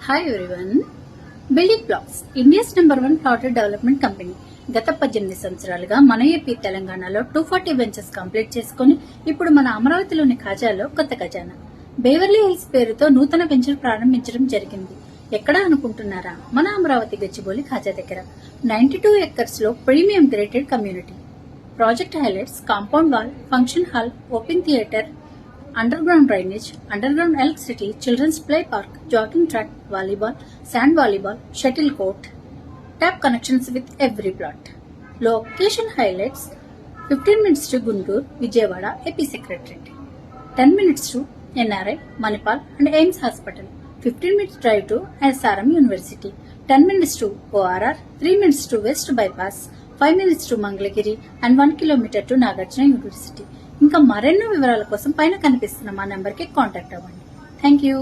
Hi everyone. Building blocks India's #1 plotted development company. గత 18 సంవత్సరాలుగా మన ఏపీ తెలంగాణలో 240 బెంచెస్ కంప్లీట్ చేసుకుని ఇప్పుడు మన అమరావతిలోని ఖాజాలో కొత్త ఖజానా బేవర్లీ హిల్స్ పేరుతో నూతన వెంచర్ ప్రారంభించడం జరిగింది. ఎక్కడ అనుకుంటున్నారా? మన అమరావతి గచ్చిబౌలి ఖాజా దగ్గర 92 ఎకర్స్ లో premium gated community. Project highlights: compound wall, function hall, open theatre, underground drainage, underground electricity, children's play park, jogging track, volleyball, sand volleyball, shuttle court, tap connections with every plot. Location highlights: 15 minutes to Guntur, Vijayawada, AP Secretariat, 10 minutes to NRI, Manipal and AIMS Hospital, 15 minutes drive to SRM University, 10 minutes to ORR, 3 minutes to West Bypass, 5 minutes to Mangalagiri and 1 kilometer to Nagarjuna University. ఇంకా మరెన్నో వివరాల కోసం పైన కనిపిస్తున్న మా నెంబర్కి contact అవ్వండి. Thank you.